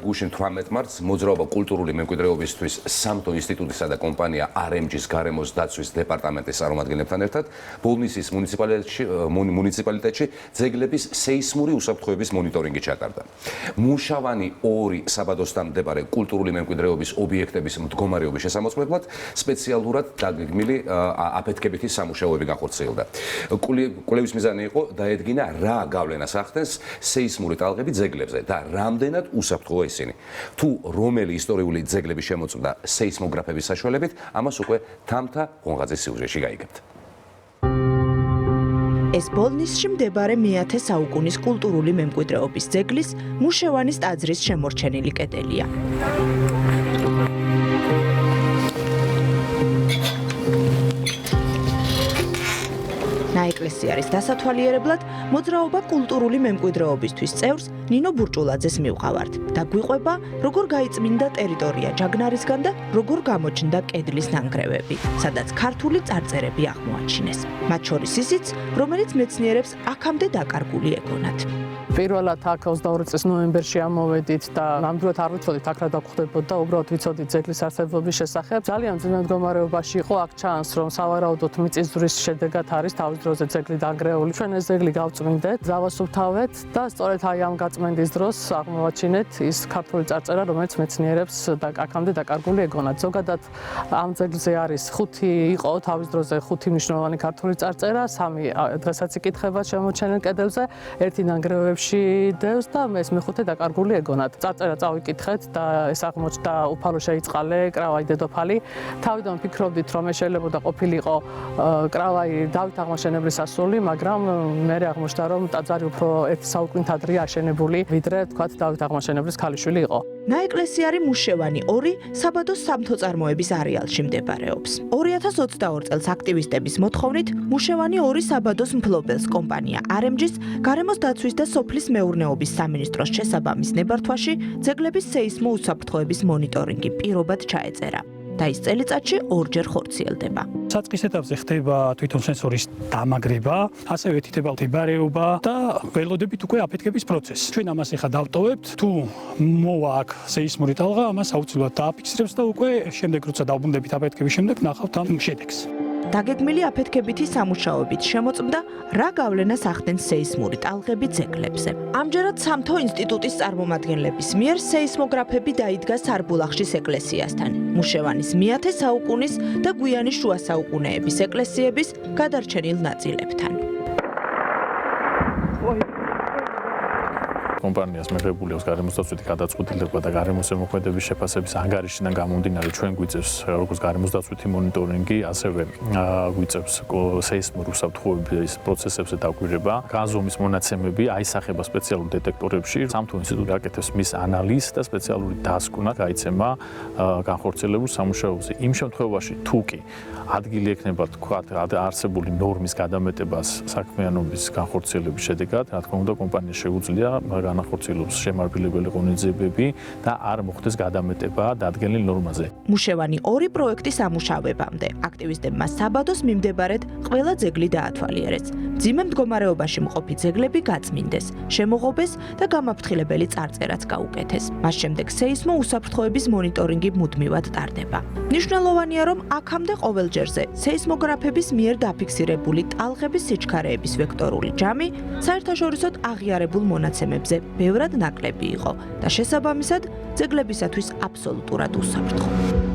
გუშინ 18 მარტს მოძრაობა კულტურული მემკვიდრეობისთვის სამთო ინსტიტუტისა და კომპანია RMG-ს გარემოს დაცვის დეპარტამენტის წარმომადგენლებთან ერთად ბოლნისის მუნიციპალიტეტში ძეგლების სეისმური უსაფრთხოების მონიტორინგი ჩატარდა. მუშავანი 2 საბადოსთან მდებარე კულტურული მემკვიდრეობის ობიექტების მდგომარეობის შესამოწმებლად სპეციალურად დაგეგმილი აფეთქებითი სამუშაოები განხორციელდა. კვლევის მიზანი იყო დაედგინა რა გავლენას ახდენს სეისმური ტალღები ძეგლებზე და რამდენად უსაფრთხოა ისინი. თუ რომელი ისტორიული ძეგლები შემოწმდა სეისმოგრაფების საშუალებით, ამას უკვე თამთა ღონღაძის სიუჟეტში გაიგებთ. ეს ბოლნისში მდებარე მე-10 საუკუნის კულტურული მემკვიდრეობის ძეგლის მუშევანის ტაძრის შემორჩენილი კედელია. ნაეკლესიარის დასათვალიერებლად მოძრაობა კულტურული მემკვიდრეობისთვის წევრს ნინო ბურჭულაძეს მივყავართ და გვიყვება, როგორ გაიწმინდა ტერიტორია ჯაგნარისგან და როგორ გამოჩნდა კედლის ნანგრევები, სადაც ქართული წარწერები აღმოაჩინეს. მათ შორის ისიც, რომელიც მეცნიერებს აქამდე დაკარგული ეგონათ. პირველად აქ 22 წლის ნოემბერში ამოვედით და ნამდვილად არ ვიცოდით აქ რა დაგხვდებოდა, უბრალოდ ვიცოდით ძეგლის არსებობის შესახებ. ძალიან ძნელ მდგომარეობაში იყო, აქ ჩანს, რომ სავარაუდოდ მიწისძვრის შედეგად არის თავის დროზე ძეგლი დანგრეული. ჩვენ ეს ძეგლი გავწმინდეთ, ზავასუფთავეთ და სწორედ აი ამ გაწმენდის დროს აღმოვაჩინეთ ის ქართული წარწერა, რომელიც მეცნიერებს აქამდე დაკარგული ეგონათ. ზოგადად ამ ძეგლზე არის 5 იყო თავის დროზე 5 მნიშვნელოვანი ქართული წარწერა, 3 დღესაც იკითხება შემორჩენილ კედელზე, 1 ნანგრევებში დევს და ეს მეხუთე დაკარგული ეგონათ. წარწერა წავიკითხეთ და ეს აღმოჩნდა უფალო შეიწყალე, კრავაი დედოფალი. თავიდან ვფიქრობდით, რომ ეს შეიძლება ყოფილიყო კრავაი დავით აღმაშენებლის ასული, მაგრამ მე აღმოჩნდა, რომ ტაძარი უფრო 1 საუკუნით ადრეა აშენებული, ვიდრე თქვათ დავით აღმაშენებლის ქალიშვილი იყო. ნაეკლესიარი მუშევანი 2 საბადოს სამთო წარმოების არეალში მდებარეობს. 2022 წელს აქტივისტების მოთხოვნით მუშევანი 2 საბადოს მფლობელს კომპანია RMG-ს გარემოს დაცვის და სოფლის მეურნეობის სამინისტროს შესაბამის ნებართვაში ძეგლების სეისმო უსაფრთხოების მონიტორინგი პირობად ჩაეწერა. და ის წელიწადში 2-ჯერ ხორციელდება. საწყის ეტაპზე ხდება თვითონ სენსორის დამაგრება, ასევე ეთითება მდებარეობა და ველოდებით უკვე აფეთქების პროცესი. ჩვენ ამას ახლა დავტოვებთ, თუ მოვა აქ სეისმური ტალღა, ამას აუცილებლად დააფიქსირებს და უკვე შემდეგ როცა დავბრუნდებით აფეთქების შემდეგ ნახავთ ამ შედეგს. დაგეგმილი აფეთქებითი სამუშაოებით შემოწმდა რა გავლენას ახდენს სეისმური ტალღები ძეგლებზე. ამჯერად სამთო ინსტიტუტის წარმომადგენლების მიერ სეისმოგრაფები დაიდგა სარბულახშის ეკლესიასთან, მუშევანის მე-10 საუკუნის და გვიანი შუა საუკუნეების ეკლესიების გადარჩენილ ნაწილებთან. კომპანიას მიღებული აქვს გარემოს დაცვითი გადაწყვეტილება და გარემოს ზემოქმედების შეფასების ანგარიშიდან გამომდინარე ჩვენ გვიწევს როგორც გარემოს დაცვითი მონიტორინგი, ასევე გვიწევს სეისმურ უსაფრთხოების პროცესებზე დაკვირვება, გაზომის მონაცემები აისახება სპეციალურ დეტექტორებში. სამთო ინსტიტუტი აკეთებს მის ანალიზს და სპეციალური დასკვნა გაიცემა განხორციელებულ სამუშაოებზე. იმ შემთხვევაში თუ კი ადგილი ექნება თქვათ არსებული ნორმის გადამეტებას საქმიანობის განხორციელების შედეგად, რა თქმა უნდა კომპანიას შეუძლია განახორციელოს შემარბილებელი ღონისძიებები და არ მოხდეს გადამეტება დადგენილ ნორმაზე. მუშევანი 2 პროექტის ამუშავებამდე აქტივისტებმა საბადოს მიმდებარედ ყველა ძეგლი დაათვალიერეს. მძიმე მდგომარეობაში მყოფი ძეგლები გაწმინდეს, შემოღობეს და გამაფრთხილებელი წარწერაც გაუკეთეს. მას შემდეგ სეისმო უსაფრთხოების მონიტორინგი მუდმივად ტარდება. მნიშვნელოვანია, რომ აქამდე ყოველ ჯერზე სეისმოგრაფების მიერ დაფიქსირებული ტალღების სიჩქარეების ვექტორული ჯამი საერთაშორისოდ აღიარებულ მონაცემებზე ბევრად ნაკლები იყო და შესაბამისად ძეგლებისათვის აბსოლუტურად უსაფრთხო.